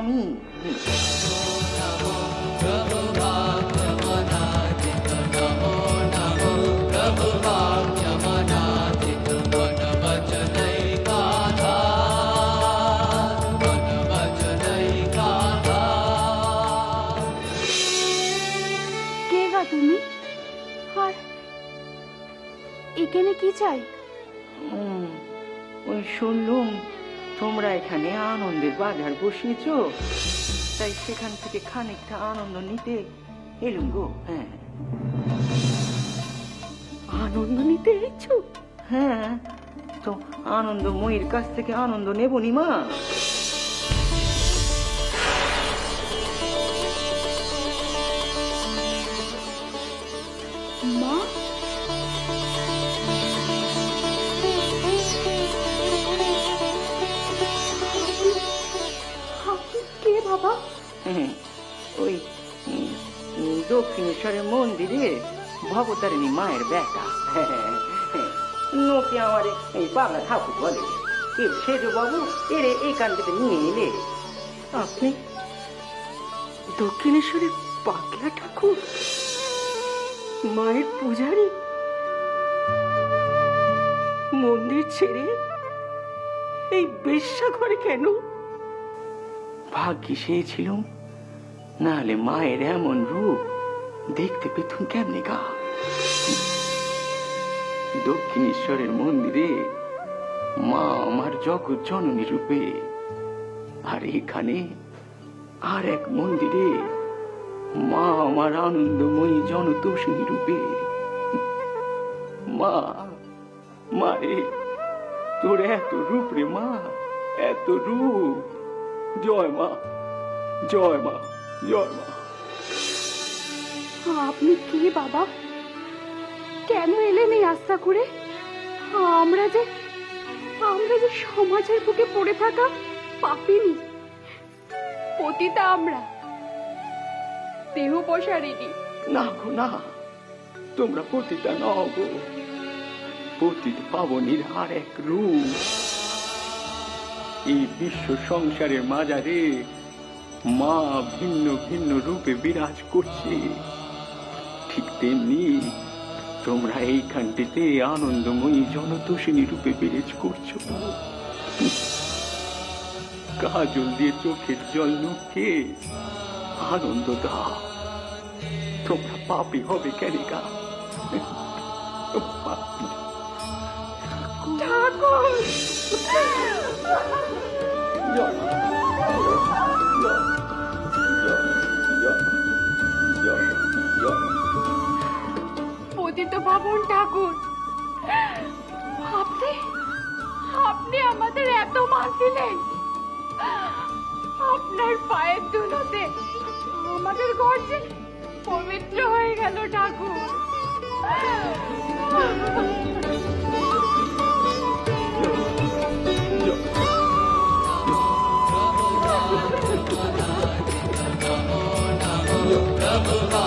আমি। কে গা তুমি? আর এখানে কি চাই? ওই শুনলুম তোমরা এখানে আনন্দের বাজার বসিয়েছ, তাই সেখান থেকে খানিকটা আনন্দ নিতে এলুম গো। হ্যাঁ, আনন্দ নিতে এসেছো? হ্যাঁ, তো আনন্দময়ীর কাছ থেকে আনন্দ নেবনি মা? মা, কে বাবা? ওই দক্ষিণেশ্বরের মন্দিরে ভবতারিণী মায়ের বেটা। নোকে আমার এই বাংলা ঠাকুর বলে। সেজ বাবু এরে এইখান থেকে নিয়ে এলে। আপনি দক্ষিণেশ্বরের পাগলা ঠাকুর, মায়ের পূজারী? মন্দির ছেড়ে এই বেশ্যা ঘরে কেন? ভাগ্যি সে ছিলুম, নাহলে মায়ের এমন রূপ দেখতে পেতুম কেমনে গা। দক্ষিণেশ্বরের মন্দিরে মা আমার জগৎ জননী রূপে, আর এখানে আর এক মন্দিরে মা আমার আনন্দময়ী জনতোষিনী রূপে। মা, মারে তোর এত রূপ রে মা, এত রূপ। জয় মা, জয় মা, জয় মা। আপনি কে বাবা? কেন এলেন এই আস্থা করে? আমরা যে সমাজের বুকে পড়ে থাকা পাপিনী, পতিতা, আমরা দেহ পসারিনী। না গো না, তোমরা পতিতা নও গো। পতিত পাবনীর আর এক রূপ। এই বিশ্ব সংসারের মাঝারে মা ভিন্ন ভিন্ন রূপে বিরাজ করছে, ঠিক তেমনি তোমরা এইখানটিতে আনন্দময়ী জনতোষিনী রূপে বিরাজ করছো। কাজল দিয়ে চোখের জল নুকে আনন্দ দাও। তোমরা পাপী হবে কেন গা? ঠাকুর, পতিত পাবন ঠাকুর, আপনি আমাদের এত মান দিলেন। আপনার পায়ের ধুলোতে আমাদের ঘর যে পবিত্র হয়ে গেল ঠাকুর। Prabhu